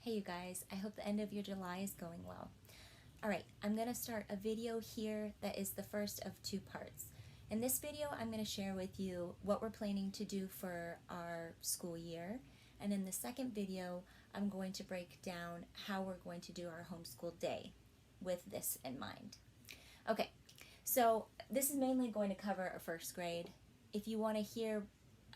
Hey you guys, I hope the end of your July is going well. Alright, I'm going to start a video here that is the first of two parts. In this video, I'm going to share with you what we're planning to do for our school year. And in the second video, I'm going to break down how we're going to do our homeschool day with this in mind. Okay, so this is mainly going to cover our first grade. If you want to hear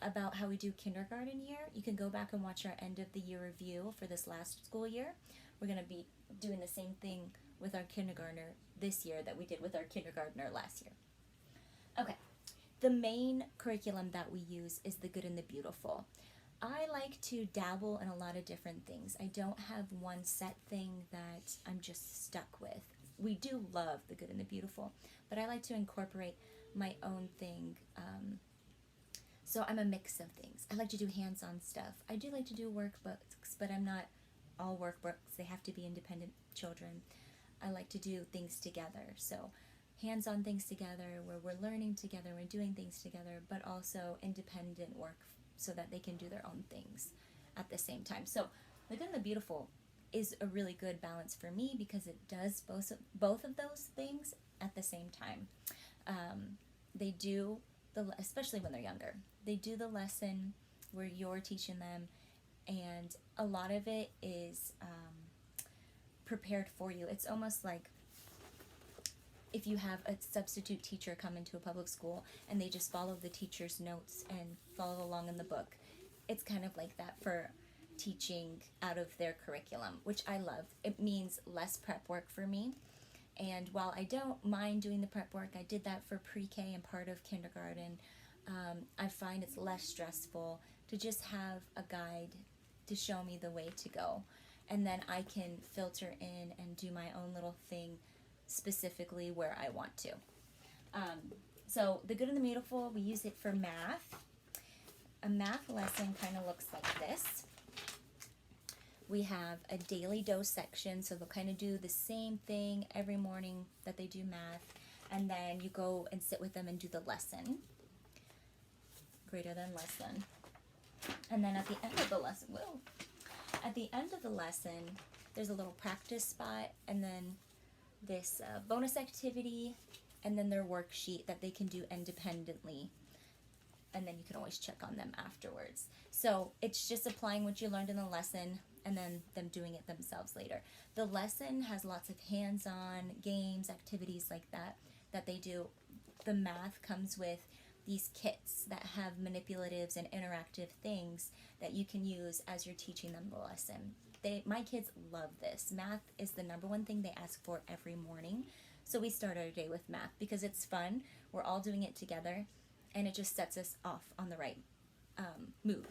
about how we do kindergarten year, you can go back and watch our end of the year review for this last school year. We're going to be doing the same thing with our kindergartner this year that we did with our kindergartner last year. Okay, the main curriculum that we use is the Good and the Beautiful. I like to dabble in a lot of different things. I don't have one set thing that I'm just stuck with. We do love the Good and the Beautiful, but I like to incorporate my own thing. So I'm a mix of things. I like to do hands-on stuff. I do like to do workbooks, but I'm not all workbooks. They have to be independent children. I like to do things together. So hands-on things together where we're learning together, we're doing things together, but also independent work so that they can do their own things at the same time. So the Good and the Beautiful is a really good balance for me because it does both of those things at the same time. They do, especially when they're younger, they do the lesson where you're teaching them, and a lot of it is prepared for you. It's almost like if you have a substitute teacher come into a public school and they just follow the teacher's notes and follow along in the book. It's kind of like that for teaching out of their curriculum, which I love. It means less prep work for me. And while I don't mind doing the prep work, I did that for pre-K and part of kindergarten. I find it's less stressful to just have a guide to show me the way to go. And then I can filter in and do my own little thing specifically where I want to. So the Good and the Beautiful, we use it for math. A math lesson kind of looks like this. We have a daily dose section, so they'll kind of do the same thing every morning that they do math, and then you go and sit with them and do the lesson, greater than less than. And then at the end of the lesson, there's a little practice spot, and then this bonus activity, and then their worksheet that they can do independently. And then you can always check on them afterwards. So it's just applying what you learned in the lesson and then them doing it themselves later. The lesson has lots of hands-on games, activities like that they do. The math comes with these kits that have manipulatives and interactive things that you can use as you're teaching them the lesson. My kids love this. Math is the number one thing they ask for every morning. So we start our day with math because it's fun. We're all doing it together, and it just sets us off on the right mood.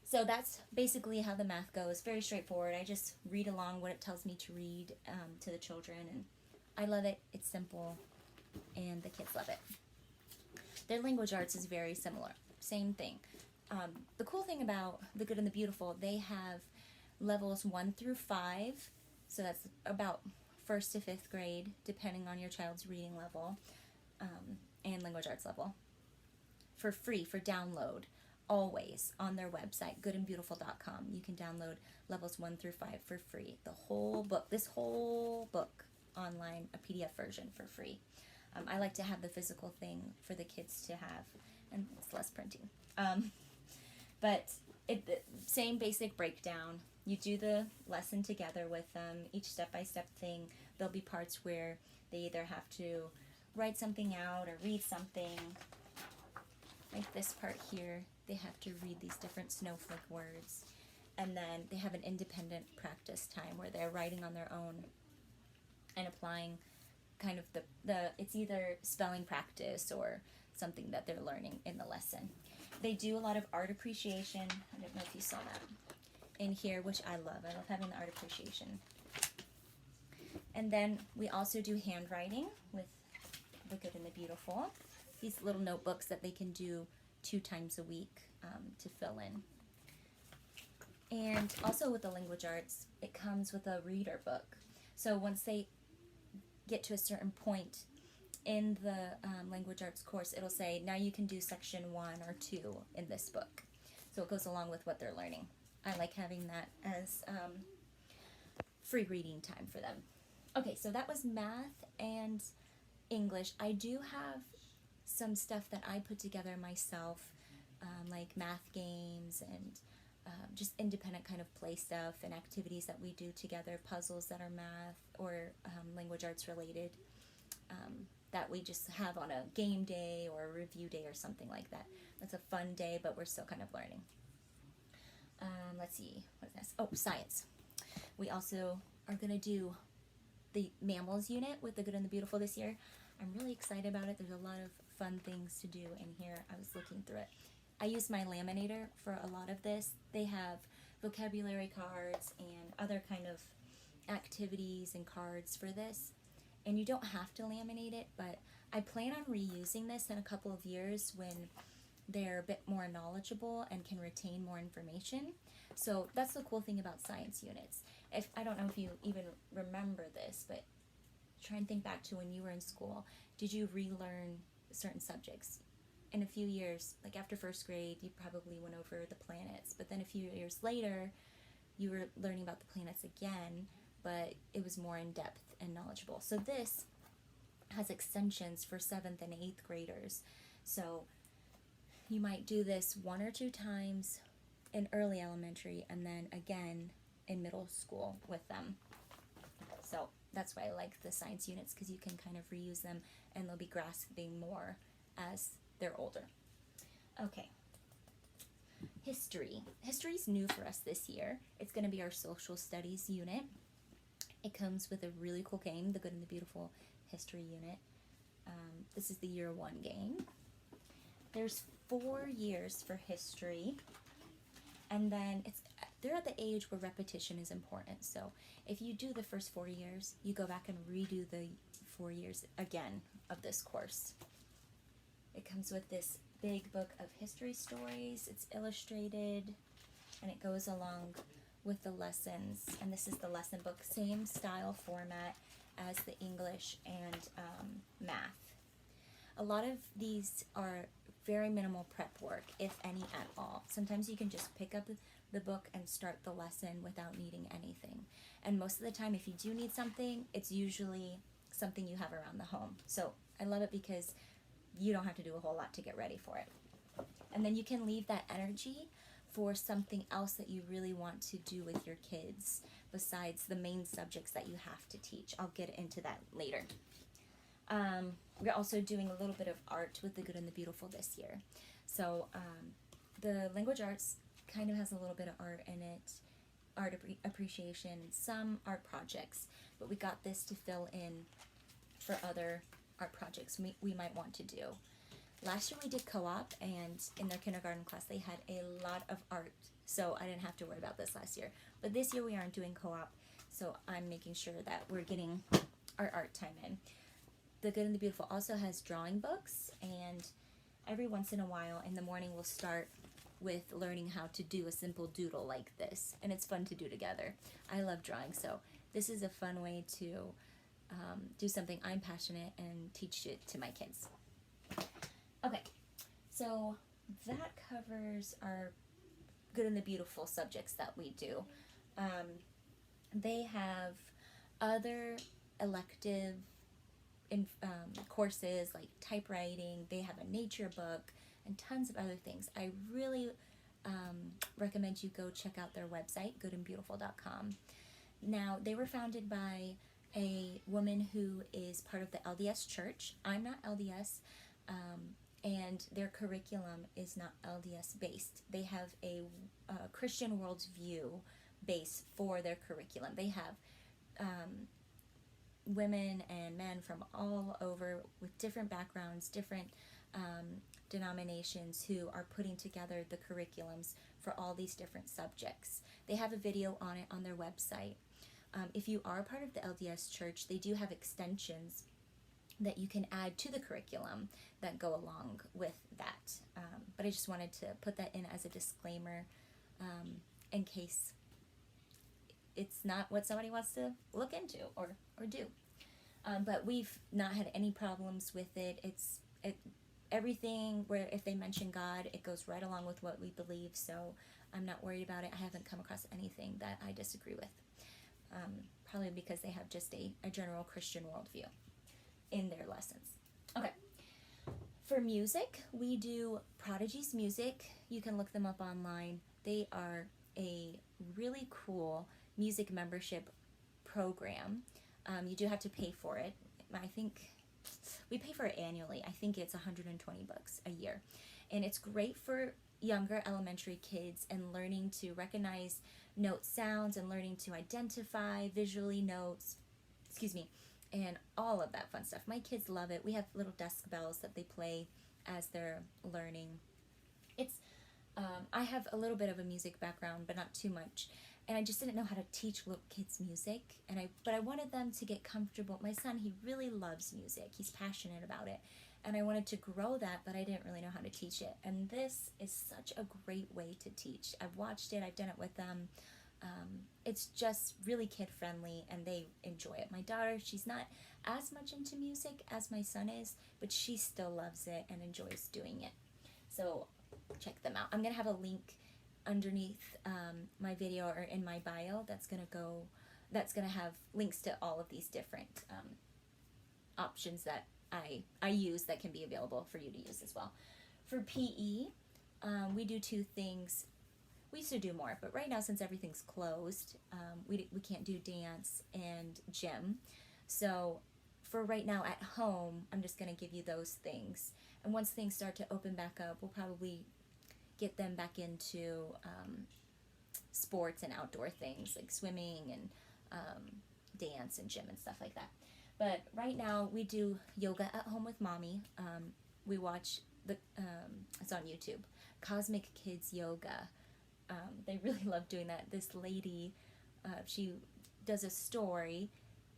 So that's basically how the math goes. Very straightforward. I just read along what it tells me to read to the children, and I love it. It's simple, and the kids love it. Their language arts is very similar. Same thing. The cool thing about the Good and the Beautiful, they have levels 1 through 5, so that's about 1st to 5th grade, depending on your child's reading level and language arts level, for free, for download, always on their website, goodandbeautiful.com. You can download levels 1 through 5 for free. The whole book, this whole book online, a PDF version for free. I like to have the physical thing for the kids to have, and it's less printing. But same basic breakdown. You do the lesson together with them, each step-by-step thing. There'll be parts where they either have to write something out or read something. Like this part here, they have to read these different snowflake words. And then they have an independent practice time where they're writing on their own and applying kind of it's either spelling practice or something that they're learning in the lesson. They do a lot of art appreciation. I don't know if you saw that in here, which I love. I love having the art appreciation. And then we also do handwriting with the Good and the Beautiful. These little notebooks that they can do 2 times a week to fill in. And also with the language arts, it comes with a reader book. So once they get to a certain point in the language arts course, it'll say, now you can do section 1 or 2 in this book. So it goes along with what they're learning. I like having that as free reading time for them. Okay, so that was math and English. I do have some stuff that I put together myself, like math games and just independent kind of play stuff and activities that we do together, puzzles that are math or language arts related, that we just have on a game day or a review day or something like that. That's a fun day, but we're still kind of learning. Let's see, what is this? Oh, science. We also are going to do the mammals unit with the good and the beautiful this year. I'm really excited about it. There's a lot of fun things to do in here. I was looking through it. I use my laminator for a lot of this. They have vocabulary cards and other kind of activities and cards for this. And you don't have to laminate it, but I plan on reusing this in a couple of years when they're a bit more knowledgeable and can retain more information. So that's the cool thing about science units. I don't know if you even remember this, but try and think back to when you were in school. Did you relearn certain subjects? In a few years, like after first grade, you probably went over the planets, but then a few years later, you were learning about the planets again, but it was more in depth and knowledgeable. So this has extensions for 7th and 8th graders. So you might do this 1 or 2 times in early elementary and then again in middle school with them. So that's why I like the science units, because you can kind of reuse them and they'll be grasping more as they're older. Okay. History. History's new for us this year. It's going to be our social studies unit. It comes with a really cool game, the Good and the Beautiful History unit. This is the year 1 game. There's 4 years for history, and then they're at the age where repetition is important. So if you do the first 4 years, you go back and redo the 4 years again of this course. It comes with this big book of history stories. It's illustrated, and it goes along with the lessons. And this is the lesson book, same style format as the English and math. A lot of these are very minimal prep work, if any at all. Sometimes you can just pick up the book and start the lesson without needing anything. And most of the time, if you do need something, it's usually something you have around the home. So I love it because you don't have to do a whole lot to get ready for it. And then you can leave that energy for something else that you really want to do with your kids besides the main subjects that you have to teach. I'll get into that later. We're also doing a little bit of art with the Good and the Beautiful this year. So the language arts kind of has a little bit of art in it, art appreciation, some art projects, but we got this to fill in for other art projects we might want to do. Last year we did co-op, and in their kindergarten class they had a lot of art, so I didn't have to worry about this last year. But this year we aren't doing co-op, so I'm making sure that we're getting our art time in. The Good and the Beautiful also has drawing books, and every once in a while in the morning we'll start with learning how to do a simple doodle like this, and it's fun to do together. I love drawing, so this is a fun way to do something I'm passionate and teach it to my kids. Okay, so that covers our Good and the Beautiful subjects that we do. They have other elective courses like typewriting. They have a nature book and tons of other things. I really recommend you go check out their website, goodandbeautiful.com. Now, they were founded by a woman who is part of the LDS church. I'm not LDS, and their curriculum is not LDS based. They have a Christian worldview base for their curriculum. They have women and men from all over with different backgrounds, different denominations who are putting together the curriculums for all these different subjects. They have a video on it on their website. If you are a part of the LDS church, they do have extensions that you can add to the curriculum that go along with that. But I just wanted to put that in as a disclaimer in case it's not what somebody wants to look into or do. But we've not had any problems with it. Everything where if they mention God, it goes right along with what we believe, so I'm not worried about it. I haven't come across anything that I disagree with. probably because they have just a general Christian worldview in their lessons. Okay. For music, we do Prodigies Music. You can look them up online. They are a really cool music membership program. You do have to pay for it. I think we pay for it annually. I think it's $120 a year. And it's great for younger elementary kids and learning to recognize note sounds and learning to identify visually notes, and all of that fun stuff. My kids love it. We have little desk bells that they play as they're learning. I have a little bit of a music background, but not too much. And I just didn't know how to teach little kids music. But I wanted them to get comfortable. My son, he really loves music. He's passionate about it. And I wanted to grow that, but I didn't really know how to teach it. And this is such a great way to teach. I've watched it. I've done it with them. It's just really kid-friendly, and they enjoy it. My daughter, she's not as much into music as my son is, but she still loves it and enjoys doing it. So check them out. I'm going to have a link underneath my video or in my bio that's going to have links to all of these different options that I use that can be available for you to use as well. For PE, we do two things. We used to do more, but right now, since everything's closed, we can't do dance and gym. So for right now at home, I'm just going to give you those things. And once things start to open back up, we'll probably get them back into sports and outdoor things like swimming and dance and gym and stuff like that. But right now, we do yoga at home with mommy. We watch it's on YouTube, Cosmic Kids Yoga. They really love doing that. This lady, she does a story,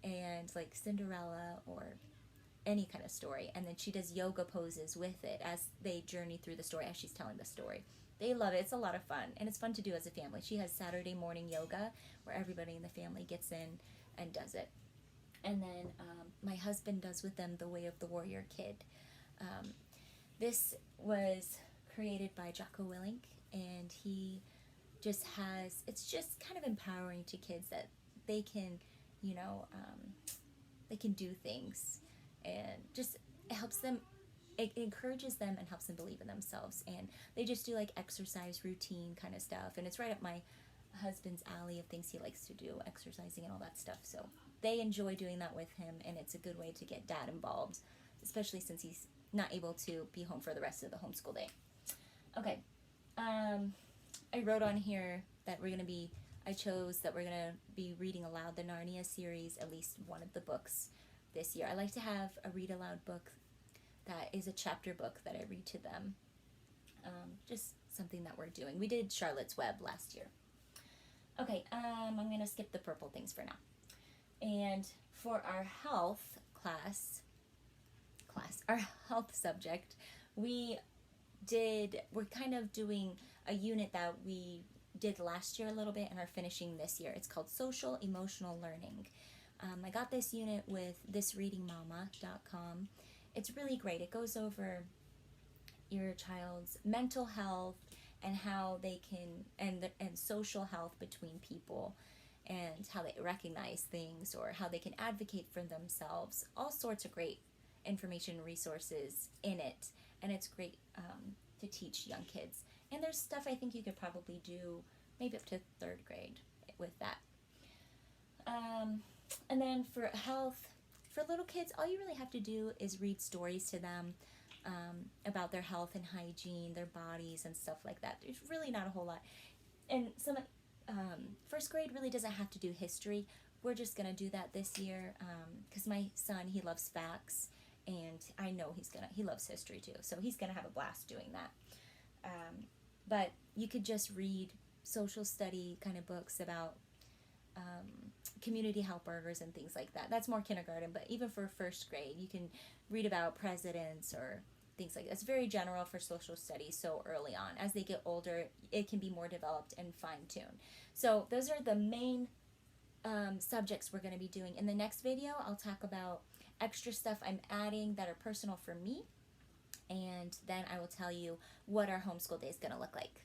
and like Cinderella or any kind of story, and then she does yoga poses with it as they journey through the story as she's telling the story. They love it. It's a lot of fun, and it's fun to do as a family. She has Saturday morning yoga where everybody in the family gets in and does it. And then my husband does with them the Way of the Warrior Kid. This was created by Jocko Willink, and he just has, it's just kind of empowering to kids that they can, they can do things, and just it helps them, it encourages them and helps them believe in themselves. And they just do like exercise routine kind of stuff, and it's right up my husband's alley of things he likes to do, exercising and all that stuff. So they enjoy doing that with him, and it's a good way to get dad involved, especially since he's not able to be home for the rest of the homeschool day. Okay, I wrote on here that I chose that we're going to be reading aloud the Narnia series, at least one of the books this year. I like to have a read aloud book that is a chapter book that I read to them. Just something that we're doing. We did Charlotte's Web last year. Okay, I'm going to skip the purple things for now. And for our health our health subject, we're kind of doing a unit that we did last year a little bit and are finishing this year. It's called Social Emotional Learning. I got this unit with thisreadingmama.com. It's really great. It goes over your child's mental health and how they can, and social health between people, and how they recognize things or how they can advocate for themselves. All sorts of great information and resources in it, and it's great to teach young kids. And there's stuff I think you could probably do maybe up to 3rd grade with that. And then for health, for little kids, all you really have to do is read stories to them about their health and hygiene, their bodies and stuff like that. There's really not a whole lot. And some 1st grade really doesn't have to do history. We're just going to do that this year because my son, he loves facts, and I know he loves history too, so he's going to have a blast doing that. But you could just read social study kind of books about community helpers and things like that. That's more kindergarten, but even for 1st grade, you can read about presidents or things like that. It's very general for social studies so early on. As they get older, it can be more developed and fine-tuned. So those are the main subjects we're going to be doing. In the next video, I'll talk about extra stuff I'm adding that are personal for me, and then I will tell you what our homeschool day is going to look like.